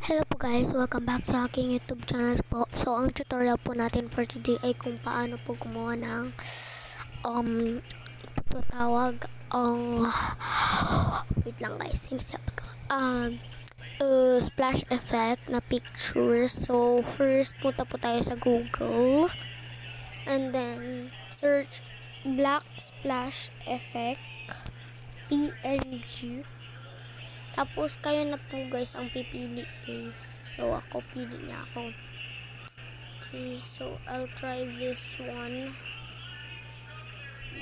Hello po guys, welcome back sa aking YouTube channel po. So ang tutorial po natin for today ay kung paano po gumawa ng patutawag ang wait lang guys, splash effect na picture. So first punta po tayo sa Google and then search black splash effect PNG. Tapos, kayo na po guys ang pipili guys. So, ako pili na ako. Okay, so I'll try this one.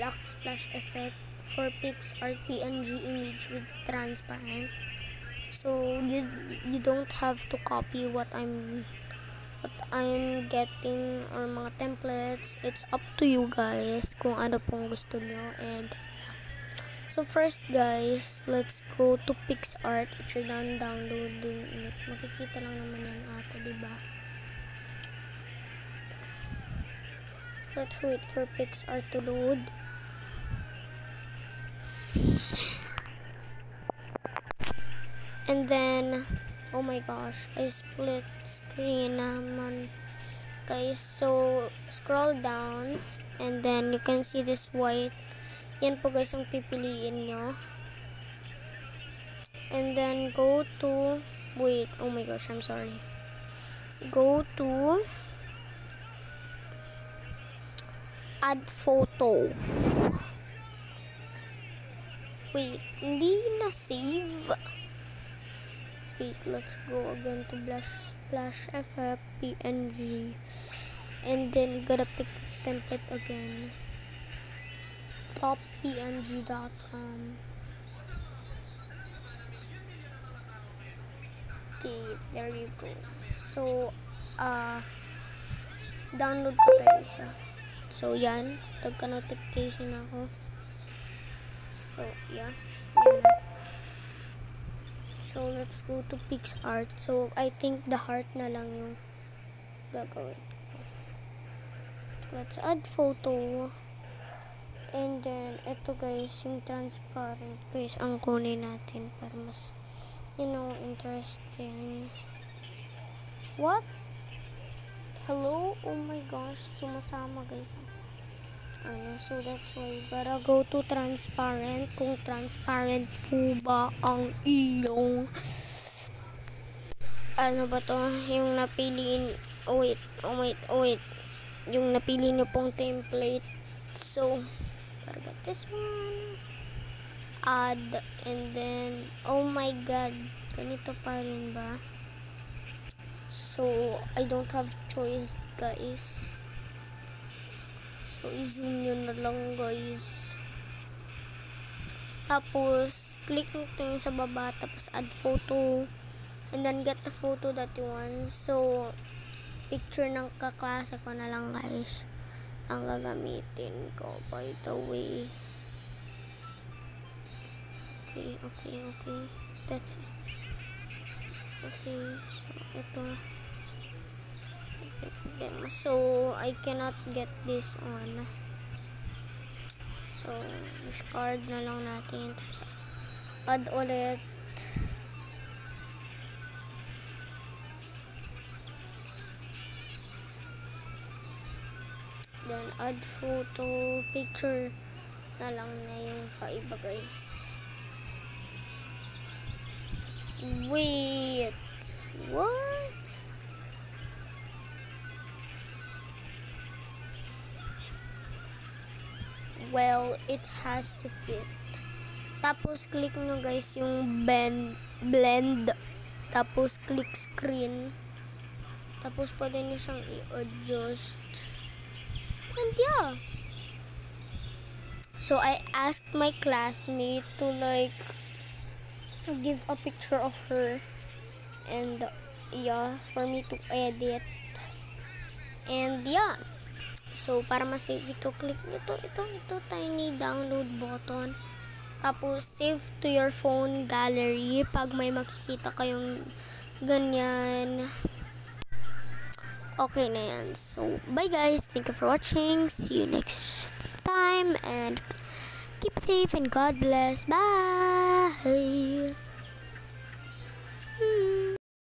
Black splash effect for picsart PNG image with transparent. So, you don't have to copy what I'm getting or mga templates. It's up to you guys kung ano pong gusto nyo. And so first guys, let's go to picsart. If you're downloading it, makikita lang naman yan ata, diba? Let's wait for picsart to load. And then, oh my gosh, I split screen naman guys. So scroll down and then you can see this white. Yan po guys ang pipiliin nyo. And then go to, wait, oh my gosh, I'm sorry. Go to add photo. Wait, hindi na save. Wait, let's go again to splash effect PNG. And then you gotta pick the template again. Toppng.com. Okay, there you go. So, download ko tayo siya. So, yan. Nagka-notification ako. So, yeah. Yan na. So, let's go to picsart. So, I think the heart na lang yung gagawin ko. Let's add photo. And then, ito guys, yung transparent guys, ang kunin natin para mas, interesting. What? Hello? Oh my gosh, sumasama guys. So that's why, gotta go to transparent. Kung transparent po ba ang iyong, ano ba to? Yung napiliin, oh wait. Yung napili nyo pong template. So, got this one, add, and then oh my god, ganito pa rin ba? So I don't have choice guys, so i-zoom nyo na lang guys. Tapos click nyo yung sa baba, tapos add photo, and then get the photo that you want. So picture ng kaklase ko na lang guys ang gagamitin ko, by the way. Okay. That's it. Okay, so ito. So, I cannot get this on. So, discard na lang natin. Tapos, add ulit. Then add photo, picture na lang na yung paiba guys. Wait, what? Well, it has to fit. Tapos click nyo guys yung blend. Tapos click screen. Tapos pwede nyo siyang i-adjust. And yeah, so I asked my classmate to give a picture of her, and yeah, for me to edit. And yeah, so para ma-save ito, click nito ito tiny download button, tapos save to your phone gallery pag may makikita kayong ganyan. Okay na yan. So, bye guys. Thank you for watching. See you next time. And keep safe and God bless. Bye.